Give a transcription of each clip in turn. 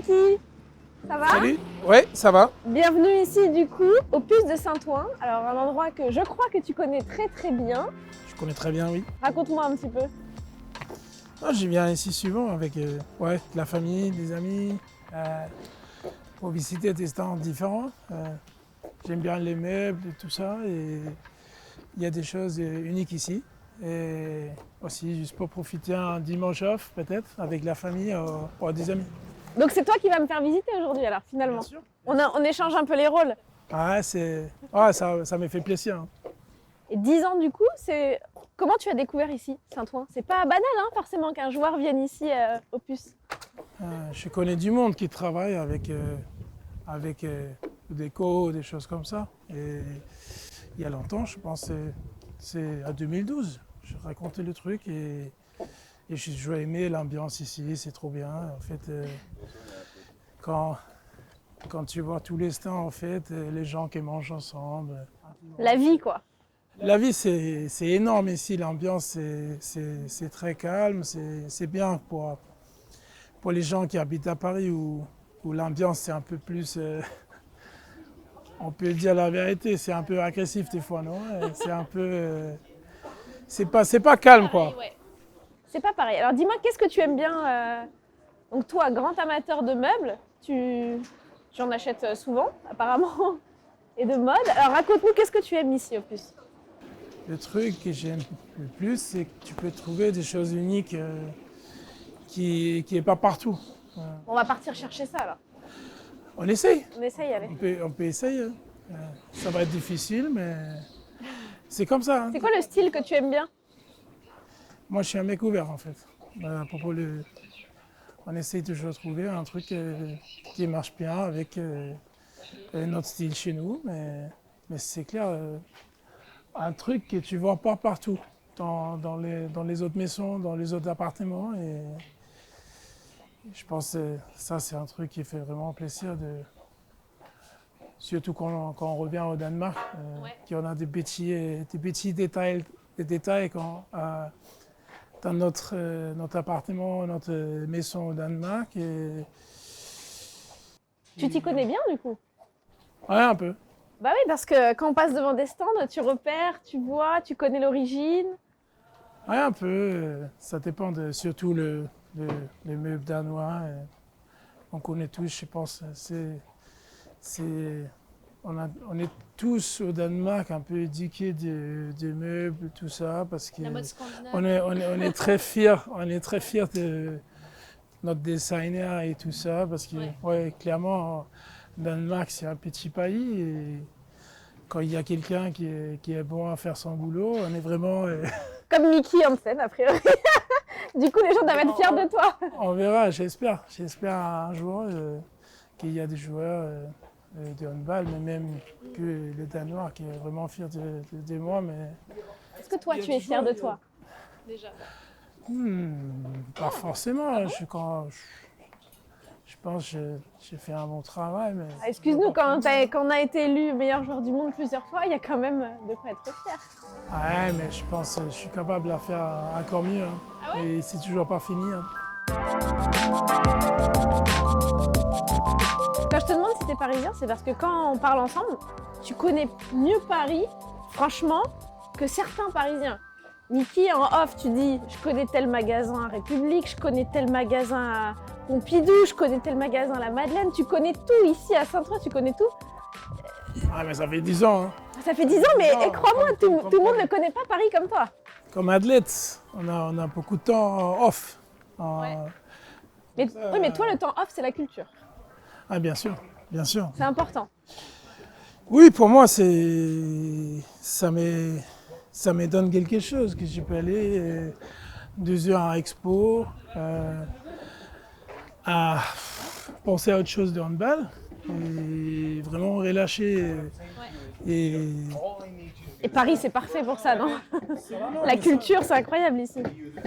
Mickey, ça va? Salut. Ouais, ça va. Bienvenue ici du coup au Puce de Saint-Ouen. Alors un endroit que je crois que tu connais très bien. Je connais très bien, oui. Raconte-moi un petit peu. Ah, je viens ici souvent avec la famille, des amis, pour visiter des stands différents. J'aime bien les meubles et tout ça. Et il y a des choses uniques ici. Et aussi juste pour profiter un dimanche off peut-être avec la famille ou des amis. Donc c'est toi qui vas me faire visiter aujourd'hui alors finalement. Bien sûr. On échange un peu les rôles. Ah, ça me fait plaisir. Hein. Et 10 ans du coup, c'est... Comment tu as découvert ici, Saint-Ouen? C'est pas banal hein, forcément qu'un joueur vienne ici au Puce. Je connais du monde qui travaille avec déco, des choses comme ça. Et il y a longtemps, je pense, c'est à 2012. Je racontais le truc et je aimé l'ambiance ici, c'est trop bien. En fait, quand tu vois tous les stands, en fait, les gens qui mangent ensemble. La vie quoi. La vie, c'est énorme ici. L'ambiance, c'est très calme. C'est bien pour les gens qui habitent à Paris où l'ambiance, c'est un peu plus... on peut dire la vérité, c'est un peu agressif des fois, non? C'est un peu... c'est pas calme, quoi. Ouais. C'est pas pareil. Alors dis-moi, qu'est-ce que tu aimes bien Donc toi, grand amateur de meubles, tu en achètes souvent, apparemment, et de mode. Alors raconte-nous, qu'est-ce que tu aimes ici au Puce? Le truc que j'aime le plus, c'est que tu peux trouver des choses uniques qui n'est pas partout. On va partir chercher ça alors. On essaye. On essaye, allez. On peut essayer. Ça va être difficile, mais c'est comme ça. Hein. C'est quoi le style que tu aimes bien? Moi, je suis un mec ouvert, en fait. On essaye toujours de trouver un truc qui marche bien avec notre style chez nous, mais c'est clair, un truc que tu ne vois pas partout, dans les autres maisons, dans les autres appartements. Et je pense que ça, c'est un truc qui fait vraiment plaisir, surtout quand on revient au Danemark, qu'on a des petits détails dans notre appartement, notre maison au Danemark. Et Tu t'y connais bien du coup? ouais, un peu. Bah oui, parce que quand on passe devant des stands, tu repères, tu vois, tu connais l'origine. Ouais, un peu. Ça dépend surtout les meubles danois. On connaît tous, je pense. On est tous au Danemark un peu éduqués des meubles, tout ça, parce que on est très fiers de notre designer et tout ça, parce que ouais, clairement, Danemark c'est un petit pays et quand il y a quelqu'un qui est bon à faire son boulot, on est vraiment... Comme Mickey Hansen, a priori. Du coup, les gens doivent être fiers de toi. On verra, j'espère un jour qu'il y a des joueurs de handball, mais même que le Danois qui est vraiment fier de moi. Mais... Est-ce que toi, tu es fier de toi déjà? Pas forcément. Je pense que j'ai fait un bon travail. Mais... Excuse-nous, quand on a été élu meilleur joueur du monde plusieurs fois, il y a quand même de quoi être fier. Ouais, mais je pense que je suis capable de la faire encore mieux. Hein. Ah ouais? Et c'est toujours pas fini. Hein. Quand je te demande si t'es parisien, c'est parce que quand on parle ensemble, tu connais mieux Paris, franchement, que certains Parisiens. Mickey, en off, tu dis « je connais tel magasin à République, je connais tel magasin à Pompidou, je connais tel magasin à la Madeleine ». Tu connais tout ici à Saint-Ouen, tu connais tout. Ah, mais ça fait 10 ans. Hein. Ça fait 10 ans, mais crois-moi, tout le monde ne connaît pas Paris comme toi. Comme athlète, on a beaucoup de temps off. Ouais. Mais toi, le temps off, c'est la culture. Ah, bien sûr, bien sûr. C'est important. Oui, pour moi, ça me donne quelque chose, que je peux aller 2 heures à Expo, à penser à autre chose de handball, et vraiment relâcher. Et Paris, c'est parfait pour ça, non? La culture, c'est incroyable ici.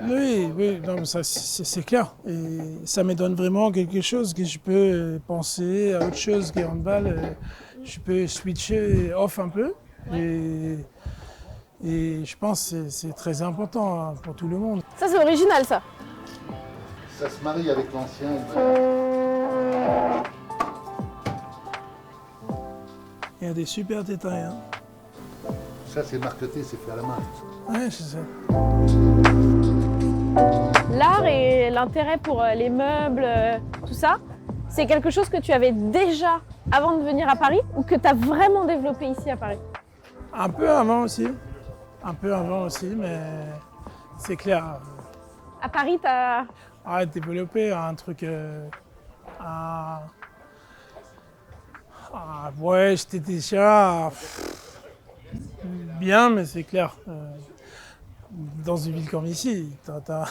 Oui, non, ça, c'est clair. Et ça me donne vraiment quelque chose que je peux penser à autre chose que handball. Je peux switcher off un peu. Et je pense que c'est très important pour tout le monde. Ça, c'est original, ça. Ça se marie avec l'ancien. Il y a des super détails. Hein. Ça, c'est marqueté, c'est fait à la main. Ouais, c'est ça. L'art et l'intérêt pour les meubles, tout ça, c'est quelque chose que tu avais déjà avant de venir à Paris ou que tu as vraiment développé ici à Paris? Un peu avant aussi. Un peu avant aussi, mais c'est clair. À Paris, tu as... Développer un truc... ouais, j'étais déjà bien, mais c'est clair. Dans une ville comme ici, t'as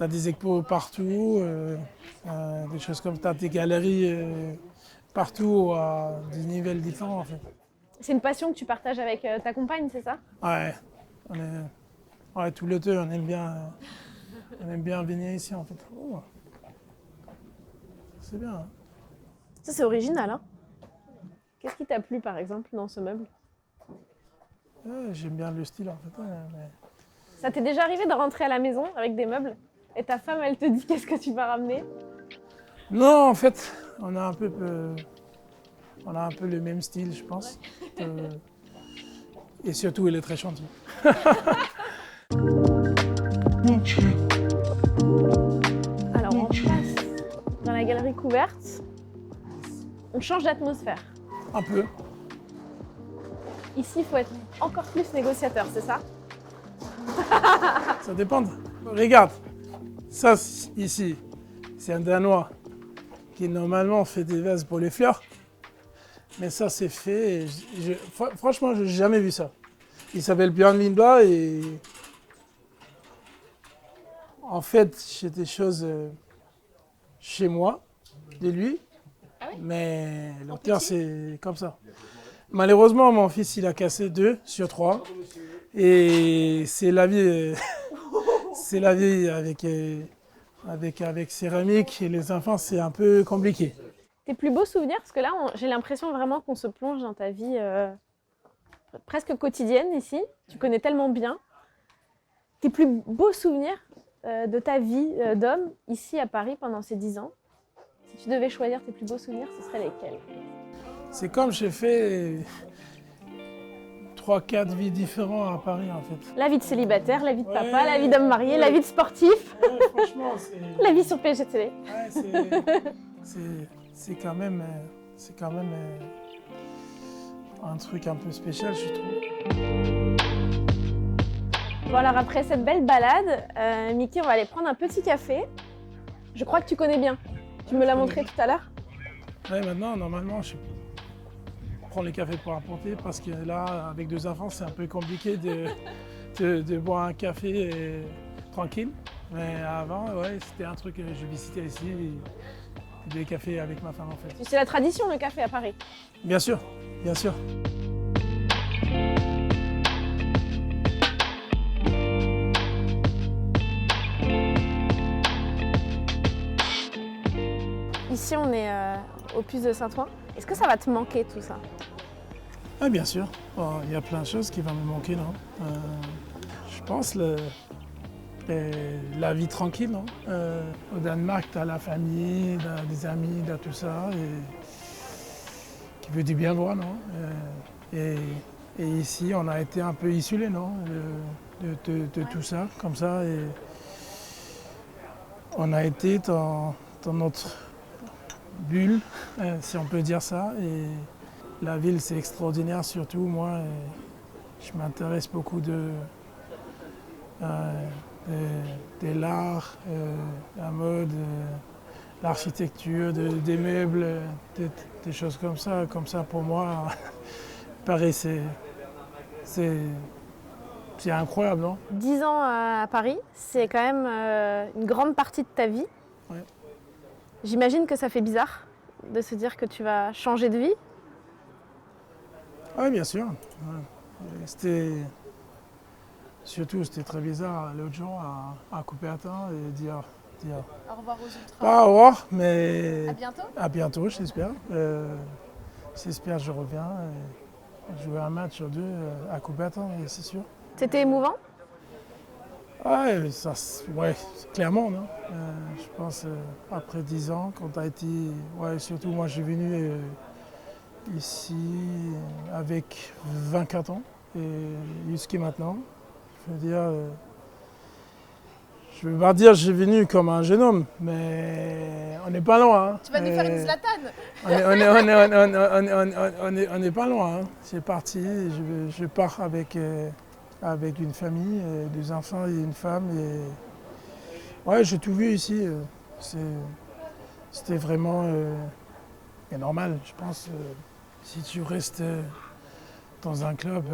des expos partout, des choses comme ça, des galeries partout à des niveaux différents en fait. C'est une passion que tu partages avec ta compagne, c'est ça? Ouais, tous les deux, on aime bien venir ici en fait. Oh, c'est bien. Hein. Ça, c'est original, hein? Qu'est-ce qui t'a plu, par exemple, dans ce meuble? J'aime bien le style, en fait. Mais... Ça t'est déjà arrivé de rentrer à la maison avec des meubles et ta femme, elle te dit qu'est-ce que tu vas ramener? Non, en fait, on a un peu le même style, je pense. Et surtout, il est très gentil. Alors, on passe dans la galerie couverte. On change d'atmosphère. Un peu. Ici, il faut être encore plus négociateur, c'est ça? Ça dépend. Regarde, ça ici, c'est un Danois qui normalement fait des vases pour les fleurs. Mais ça, c'est fait. Franchement, je n'ai jamais vu ça. Il s'appelle Björn Lindblad et en fait, j'ai des choses chez moi, de lui. Ah oui? Mais l'auteur, c'est comme ça. Malheureusement, mon fils, il a cassé 2 sur 3. Et c'est la vie, c'est la vie avec céramique et les enfants, c'est un peu compliqué. Tes plus beaux souvenirs, parce que là, j'ai l'impression vraiment qu'on se plonge dans ta vie presque quotidienne ici. Tu connais tellement bien. Tes plus beaux souvenirs de ta vie d'homme ici à Paris pendant ces 10 ans, si tu devais choisir tes plus beaux souvenirs, ce seraient lesquels? C'est comme j'ai fait 3-4 vies différentes à Paris en fait. La vie de célibataire, la vie de papa, la vie d'homme marié, la vie de sportif, franchement, c'est... la vie sur PGTV. C'est quand même un truc un peu spécial, je trouve. Bon alors après cette belle balade, Mickey, on va aller prendre un petit café. Je crois que tu connais bien. Tu me l'as montré tout à l'heure. Oui, maintenant, normalement, je prends les cafés pour apporter parce que là, avec 2 enfants, c'est un peu compliqué de boire un café tranquille. Mais avant, ouais, c'était un truc que je visitais ici, des cafés avec ma femme en fait. C'est la tradition le café à Paris. Bien sûr, bien sûr. Ici, on est au puce de Saint-Ouen. Est-ce que ça va te manquer tout ça? Ah, bien sûr. Bon, il y a plein de choses qui vont me manquer, non? Je pense la vie tranquille, non? Au Danemark, tu as la famille, t'as des amis, t'as tout ça, et qui veut du bien voir, non? Et ici, on a été un peu isolés, non? De tout ça, comme ça, et on a été dans notre bulle, si on peut dire ça. Et la ville, c'est extraordinaire, surtout moi. Je m'intéresse beaucoup de l'art, la mode, l'architecture, des meubles, des choses comme ça. Comme ça, pour moi, Paris, c'est incroyable, non? 10 ans à Paris, c'est quand même une grande partie de ta vie. Ouais. J'imagine que ça fait bizarre de se dire que tu vas changer de vie. Oui, bien sûr. Ouais. Surtout, c'était très bizarre l'autre jour à couper un temps et dire au revoir aux ultras. pas au revoir, mais À bientôt. À bientôt, j'espère. J'espère que je reviens et jouer un match sur 2 à couper un temps, c'est sûr. C'était émouvant? Ouais, ça, ouais, clairement, non. Je pense après 10 ans, quand tu as été, ouais, surtout moi, je suis venu ici avec 24 ans et jusqu'à maintenant. Je veux dire, je ne veux pas dire que je suis venu comme un jeune homme, mais on n'est pas loin. Hein. Tu vas nous faire une Zlatan. On n'est pas loin. Hein. C'est parti, je pars avec une famille, 2 enfants et une femme. Et... Ouais, j'ai tout vu ici. C'était vraiment normal, je pense. Si tu restes dans un club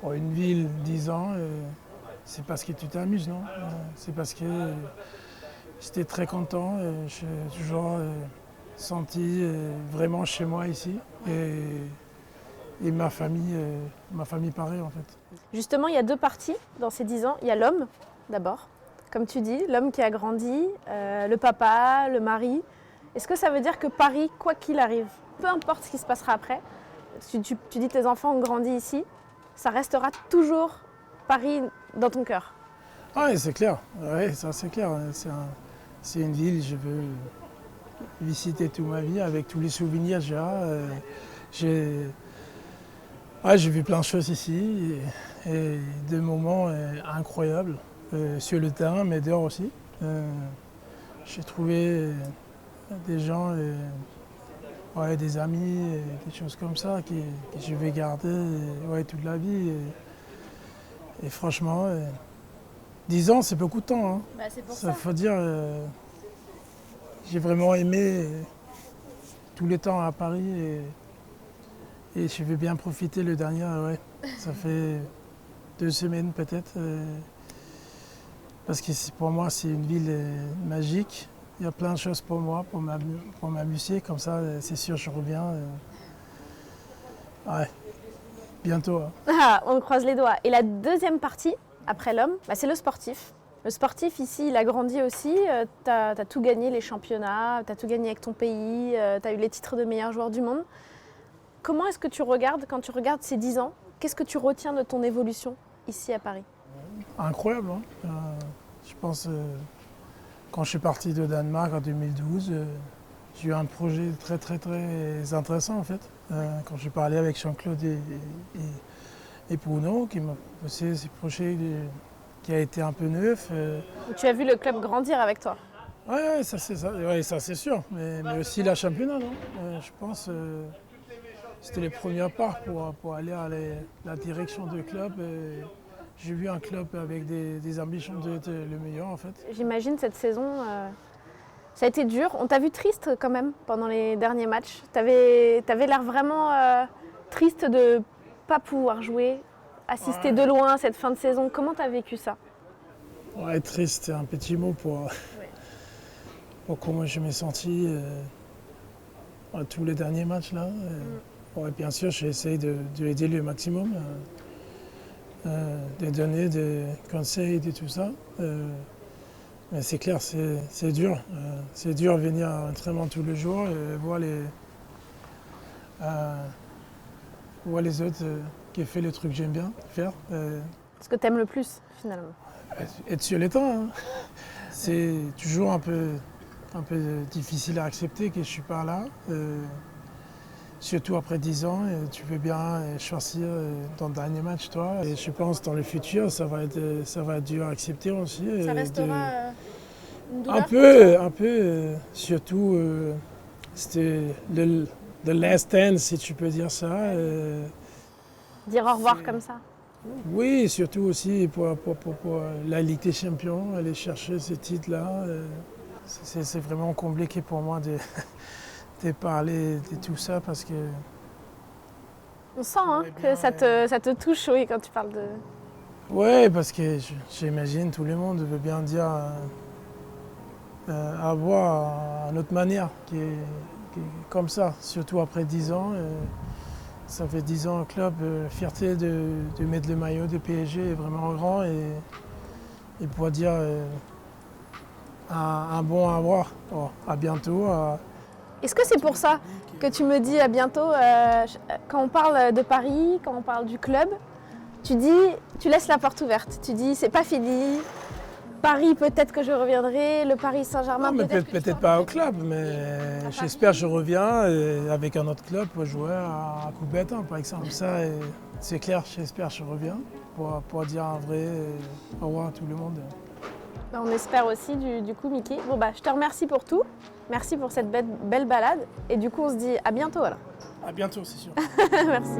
ou une ville 10 ans, c'est parce que tu t'amuses, non? C'est parce que j'étais très content. J'ai toujours senti vraiment chez moi ici. Et ma famille pareil en fait. Justement, il y a 2 parties dans ces 10 ans. Il y a l'homme, d'abord, comme tu dis, l'homme qui a grandi, le papa, le mari. Est-ce que ça veut dire que Paris, quoi qu'il arrive, peu importe ce qui se passera après, tu dis tes enfants ont grandi ici, ça restera toujours Paris dans ton cœur? Oui, c'est clair. Ouais, ça c'est clair. C'est une ville, je veux visiter toute ma vie avec tous les souvenirs j'ai. J'ai vu plein de choses ici et des moments incroyables sur le terrain, mais dehors aussi. J'ai trouvé des gens, des amis, des choses comme ça que je vais garder toute la vie. Et franchement, 10 ans, c'est beaucoup de temps. Hein. Bah, c'est pour ça. Faut dire, j'ai vraiment aimé tout le temps à Paris. Et je vais bien profiter le dernier, ouais. Ça fait 2 semaines peut-être. Parce que pour moi, c'est une ville magique. Il y a plein de choses pour moi, pour m'amuser. Comme ça, c'est sûr, je reviens. Ouais, bientôt. Hein. Ah, on croise les doigts. Et la deuxième partie, après l'homme, c'est le sportif. Le sportif, ici, il a grandi aussi. Tu as tout gagné, les championnats, tu as tout gagné avec ton pays, tu as eu les titres de meilleur joueur du monde. Comment est-ce que tu regardes, quand tu regardes ces 10 ans, qu'est-ce que tu retiens de ton évolution ici à Paris? Incroyable. Hein. Je pense, quand je suis parti de Danemark en 2012, j'ai eu un projet très très très intéressant en fait. Quand j'ai parlé avec Jean-Claude et Bruno, qui m'a posé ce projet qui a été un peu neuf. Tu as vu le club grandir avec toi? Oui, ça c'est sûr. Mais aussi la championnat, non je pense. C'était les premiers pas pour aller à la direction du club. J'ai vu un club avec des ambitions d'être le meilleur en fait. J'imagine cette saison, ça a été dur. On t'a vu triste quand même pendant les derniers matchs. T'avais l'air vraiment triste de ne pas pouvoir jouer, assister de loin à cette fin de saison. Comment t'as vécu ça? Ouais, triste, c'est un petit mot pour comment je m'ai senti à tous les derniers matchs là. Ouais, bien sûr, j'ai essayé d'aider le maximum, de donner des conseils et tout ça. Mais c'est clair, c'est dur. C'est dur de venir à l'entraînement tous les jours et voir les autres qui font les trucs que j'aime bien faire. Ce que tu aimes le plus, finalement? Être sur les temps. Hein. C'est toujours un peu difficile à accepter que je ne suis pas là. Surtout après 10 ans, tu veux bien choisir ton dernier match, toi. Et je pense que dans le futur, ça va être dur à accepter aussi. Ça restera une douleur? Un peu. Surtout, c'était le last dance, si tu peux dire ça. Dire au revoir comme ça? Oui, surtout aussi pour la Ligue des Champions, aller chercher ce titre-là. C'est vraiment compliqué pour moi de parler de tout ça parce que... On sent que ça te touche, oui, quand tu parles de... Oui, parce que j'imagine tout le monde veut bien dire avoir une autre manière qui est comme ça, surtout après 10 ans. Ça fait 10 ans au club, fierté de mettre le maillot de PSG est vraiment grand et pouvoir dire un bon au revoir, à bientôt. Est-ce que c'est pour ça que tu me dis à bientôt, quand on parle de Paris, quand on parle du club, tu laisses la porte ouverte. Tu dis, c'est pas fini. Paris, peut-être que je reviendrai. Le Paris Saint-Germain, peut-être pas au club, mais j'espère que je reviens avec un autre club pour jouer à Coubertin, par exemple. Ça, c'est clair, j'espère que je reviens pour dire un vrai au revoir à tout le monde. On espère aussi, du coup, Mickey. Bon, bah, je te remercie pour tout. Merci pour cette belle balade. Et du coup, on se dit à bientôt alors. À bientôt, c'est sûr. Merci.